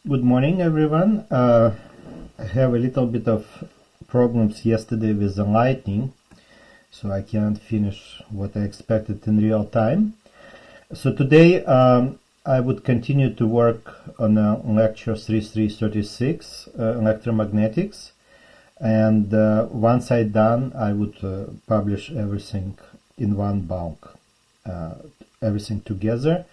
Good morning, everyone. I have a little bit of problems yesterday with the lighting, so I can't finish what I expected in real time. So today I would continue to work on lecture 3336, electromagnetics, and once I'm done, I would publish everything in one bulk, everything together.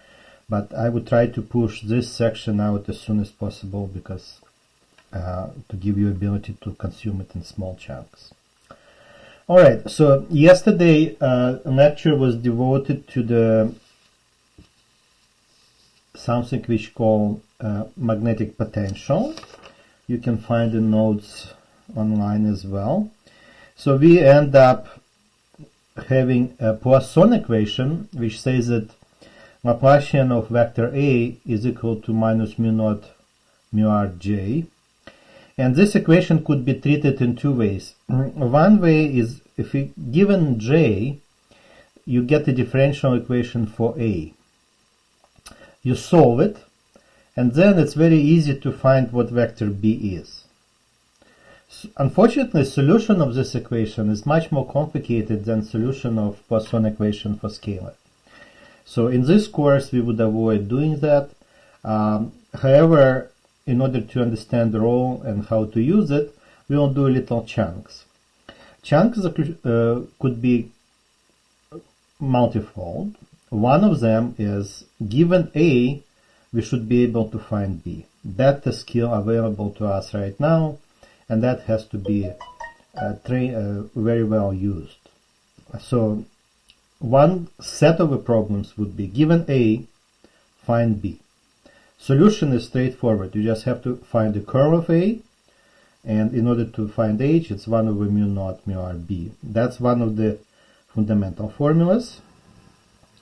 But I would try to push this section out as soon as possible because to give you ability to consume it in small chunks. All right, so yesterday a lecture was devoted to the something which called magnetic potential. You can find the notes online as well. So we end up having a Poisson equation which says that Laplacian of vector A is equal to minus mu naught mu r j. And this equation could be treated in two ways. One way is if you given j, you get a differential equation for A. You solve it, and then it's very easy to find what vector B is. Unfortunately, solution of this equation is much more complicated than solution of Poisson equation for scalar. So in this course, we would avoid doing that. However, in order to understand the role and how to use it, we will do little chunks. Chunks could be multifold. One of them is, given A, we should be able to find B. That's the skill available to us right now, and that has to be very well used. So one set of problems would be, given A, find B. Solution is straightforward. You just have to find the curl of A, and in order to find H, it's 1 over mu naught mu r B. That's one of the fundamental formulas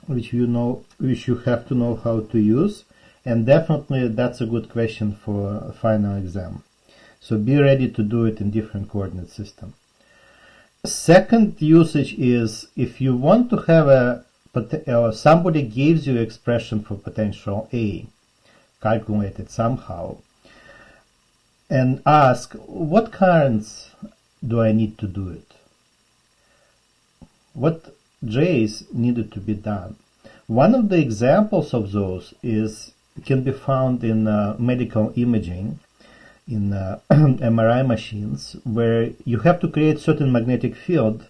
which you have to know how to use, and definitely that's a good question for a final exam. So be ready to do it in different coordinate system. Second usage is if you want to have somebody gives you expression for potential A, calculated somehow, and ask what currents do I need to do it? What J's needed to be done? One of the examples of those can be found in medical imaging, in MRI machines, where you have to create certain magnetic field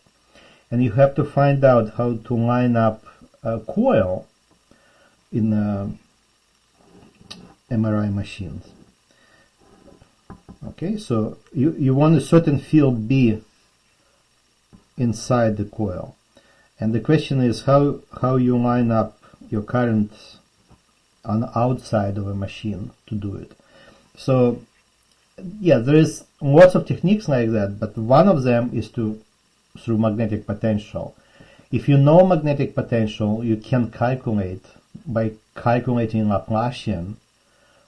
and you have to find out how to line up a coil in MRI machines. Okay, so you want a certain field B inside the coil, and the question is how you line up your current on the outside of a machine to do it. So yeah, there is lots of techniques like that, but one of them is through magnetic potential. If you know magnetic potential, you can calculate, by calculating Laplacian,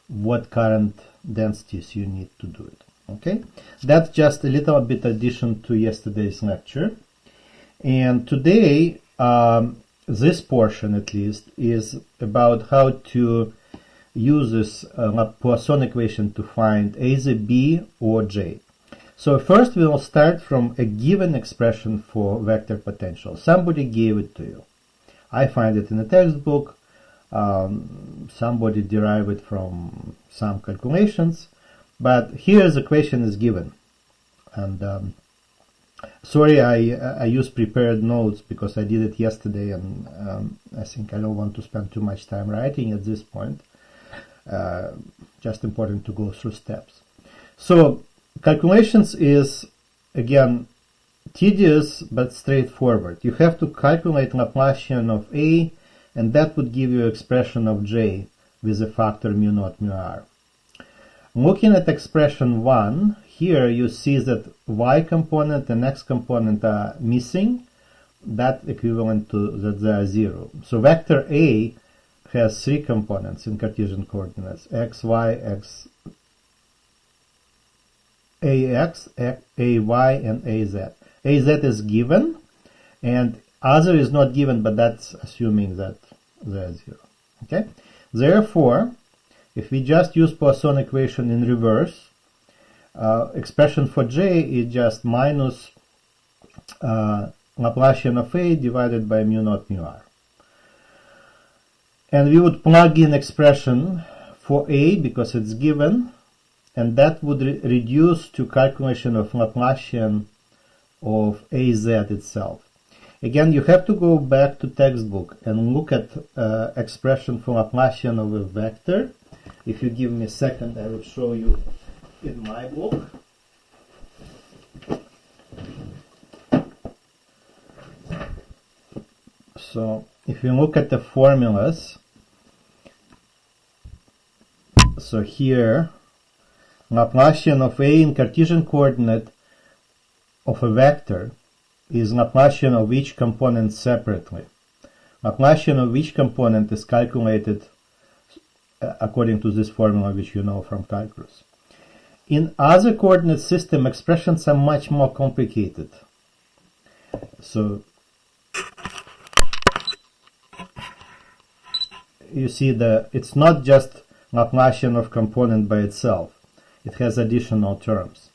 what current densities you need to do it. Okay? That's just a little bit addition to yesterday's lecture. And today, this portion at least, is about how to use this Poisson equation to either B or J. So first we will start from a given expression for vector potential. Somebody gave it to you. I find it in a textbook. Somebody derived it from some calculations. But here the equation is given. And sorry, I used prepared notes because I did it yesterday, and I think I don't want to spend too much time writing at this point. Just important to go through steps. So calculations is, again, tedious but straightforward. You have to calculate Laplacian of A, and that would give you expression of J with a factor mu naught mu r. Looking at expression 1, here you see that y component and x component are missing. That equivalent to that they are 0. So vector A has 3 components in Cartesian coordinates: x, y, x, ax, ay, and az. Az is given, and other is not given, but that's assuming that they are 0. Okay? Therefore, If we just use Poisson equation in reverse, expression for J is just minus Laplacian of A divided by mu naught mu R. And we would plug in expression for A because it's given, and that would reduce to calculation of Laplacian of AZ itself. Again, you have to go back to textbook and look at expression for Laplacian of a vector. If you give me a second, I will show you in my book. So if you look at the formulas, so here Laplacian of A in Cartesian coordinate of a vector is Laplacian of each component separately. Laplacian of each component is calculated according to this formula which you know from calculus. In other coordinate system, expressions are much more complicated. So you see it's not just Laplacian of component by itself. It has additional terms.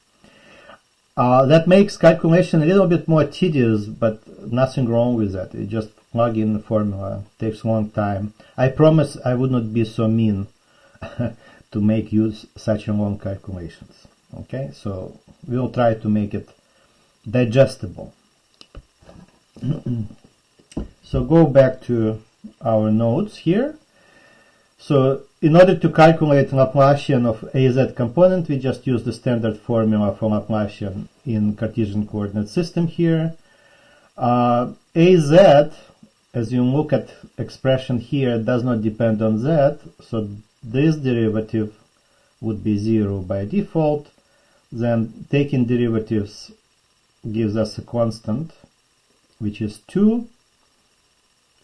That makes calculation a little bit more tedious, but nothing wrong with that. You just plug in the formula. It takes a long time. I promise I would not be so mean to make use such a long calculations. Okay, so we'll try to make it digestible. So go back to our notes here. So in order to calculate Laplacian of AZ component, we just use the standard formula for Laplacian in Cartesian coordinate system here. AZ, as you look at expression here, does not depend on Z, so this derivative would be 0 by default. Then taking derivatives gives us a constant, which is 2.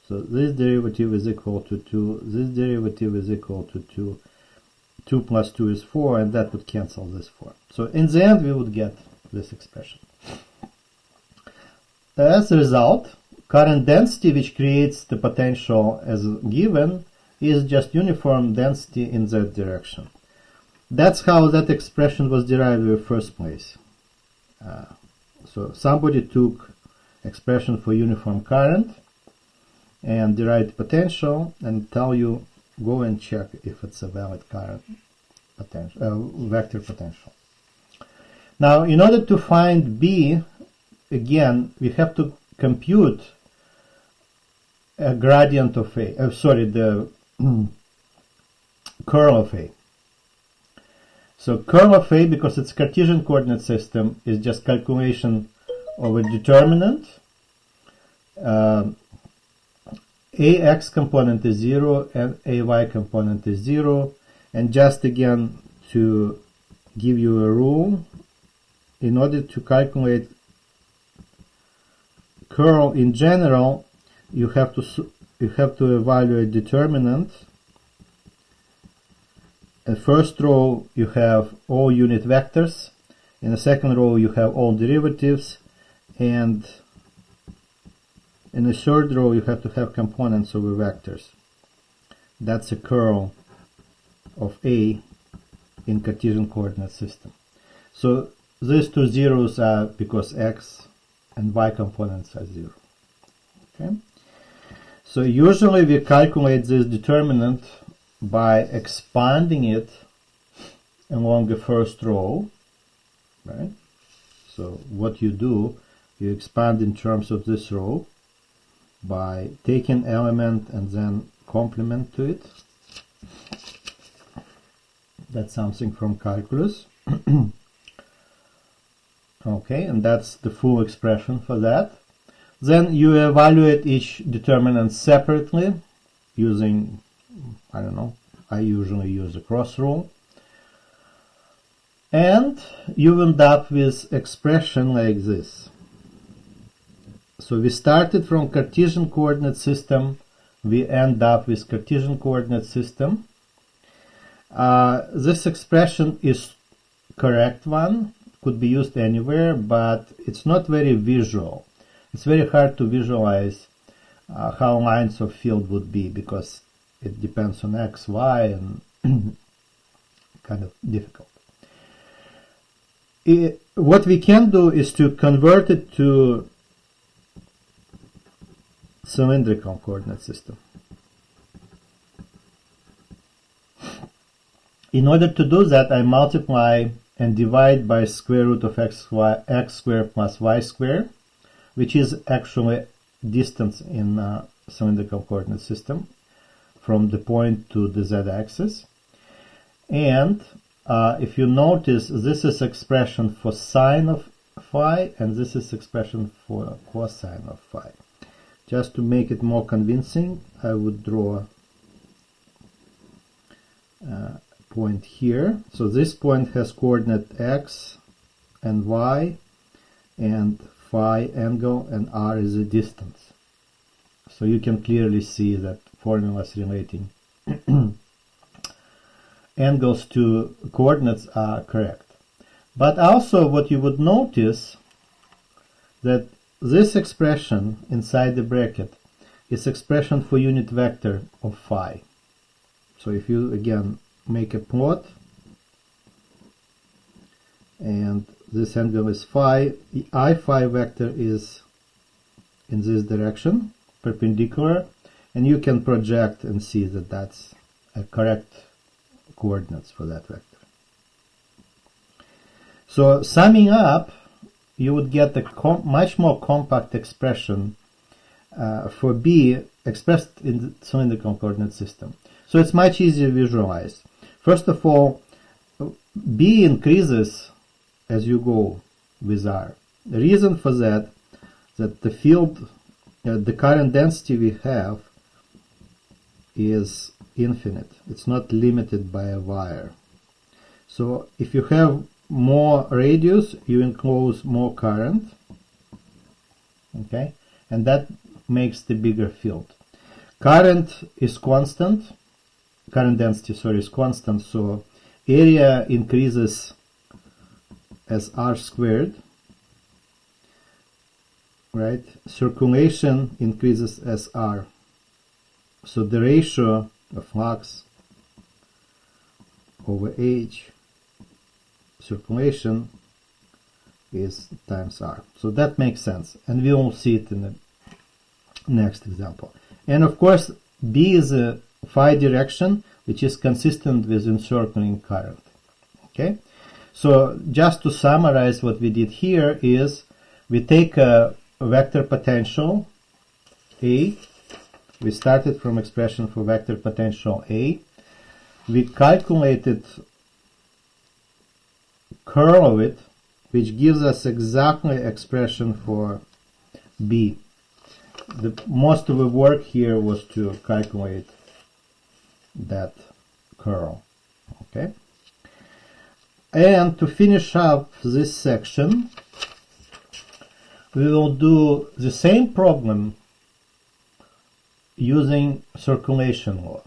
So this derivative is equal to 2, this derivative is equal to 2, 2 plus 2 is 4, and that would cancel this 4. So in the end we would get this expression. As a result, current density, which creates the potential as given, is just uniform density in that direction. That's how that expression was derived in the first place. So somebody took expression for uniform current and derived potential and tell you, go and check if it's a valid current potential, vector potential. Now, in order to find B, again, we have to compute a gradient of A, the curl of A. So curl of A, because it's Cartesian coordinate system, is just calculation of a determinant. AX component is 0 and AY component is 0. And just again to give you a rule, in order to calculate curl in general, you have to evaluate determinant. In the first row you have all unit vectors. In the second row you have all derivatives, and in the third row you have to have components over vectors. That's a curl of A in Cartesian coordinate system. So these two zeros are because X and Y components are 0. Okay? So usually we calculate this determinant by expanding it along the first row, right? So what you do, you expand in terms of this row by taking element and then complement to it. That's something from calculus. Okay, and that's the full expression for that. Then you evaluate each determinant separately using, I don't know, I usually use a cross rule. And you end up with expression like this. So we started from Cartesian coordinate system, we end up with Cartesian coordinate system. This expression is correct one, could be used anywhere, but it's not very visual. It's very hard to visualize how lines of field would be, because it depends on x, y, and kind of difficult. What we can do is to convert it to cylindrical coordinate system. In order to do that, I multiply and divide by square root of x squared plus y squared, which is actually distance in cylindrical coordinate system from the point to the z-axis. And if you notice, this is expression for sine of phi, and this is expression for cosine of phi. Just to make it more convincing, I would draw a point here. So this point has coordinate x and y, and phi angle, and r is the distance. So you can clearly see that formulas relating angles to coordinates are correct. But also what you would notice that this expression inside the bracket is expression for unit vector of phi. So if you again make a plot, and this angle is phi, the I phi vector is in this direction, perpendicular, and you can project and see that that's a correct coordinates for that vector. So summing up, you would get a much more compact expression for B expressed in the cylindrical coordinate system. So it's much easier to visualize. First of all, B increases as you go with R. The reason for that the field, the current density we have is infinite. It's not limited by a wire. So if you have more radius, you enclose more current, okay, and that makes the bigger field. Current is constant, current density, sorry, is constant, so area increases as r squared, right? Circulation increases as r. So the ratio of flux over h circulation is times r. So that makes sense, and we will see it in the next example. And of course, B is a phi direction, which is consistent with encircling current. Okay, so just to summarize what we did here is we take a vector potential A. We started from expression for vector potential A. We calculated curl of it, which gives us exactly expression for B. Most of the work here was to calculate that curl. Okay. And to finish up this section, we will do the same problem using circulation law.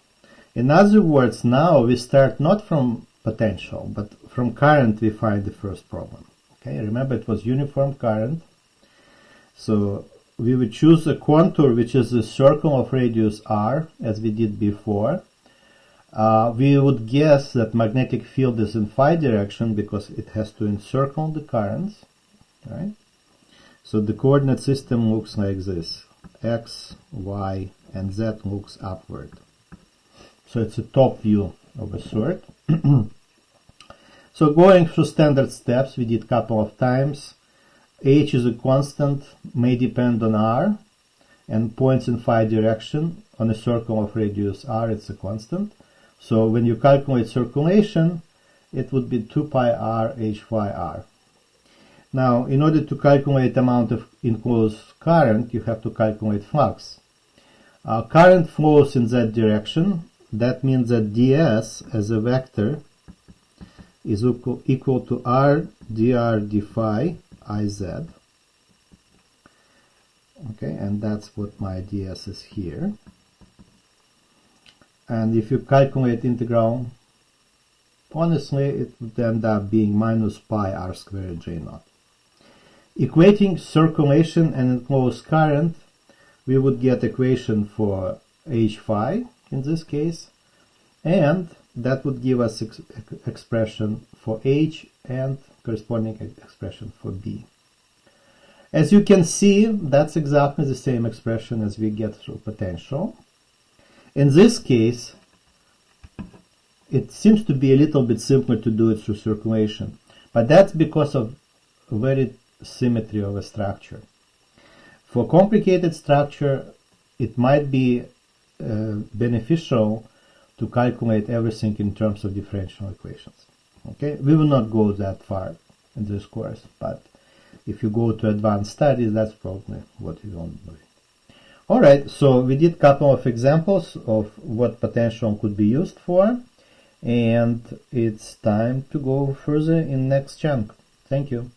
In other words, now we start not from potential, but from current we find the first problem. Okay, remember it was uniform current. So we would choose a contour which is a circle of radius r, as we did before. We would guess that magnetic field is in phi direction because it has to encircle the currents, right? So the coordinate system looks like this. X, Y, and Z looks upward. So it's a top view of a sort. So going through standard steps, we did a couple of times. H is a constant, may depend on R, and points in phi direction. On a circle of radius r, it's a constant. So when you calculate circulation, it would be 2 pi r h phi r. Now, in order to calculate amount of enclosed current, you have to calculate flux. Current flows in that direction. That means that ds as a vector is equal to r dr d phi iz. Okay, and that's what my ds is here. And if you calculate integral, honestly, it would end up being minus pi r squared j naught. Equating circulation and enclosed current, we would get equation for h phi in this case, and that would give us expression for H and corresponding expression for B. As you can see, that's exactly the same expression as we get through potential. In this case, it seems to be a little bit simpler to do it through circulation, but that's because of very symmetry of a structure. For complicated structure, it might be beneficial to calculate everything in terms of differential equations. Okay, we will not go that far in this course, but if you go to advanced studies, that's probably what you want to do. Alright, so we did a couple of examples of what potential could be used for, and it's time to go further in next chunk. Thank you.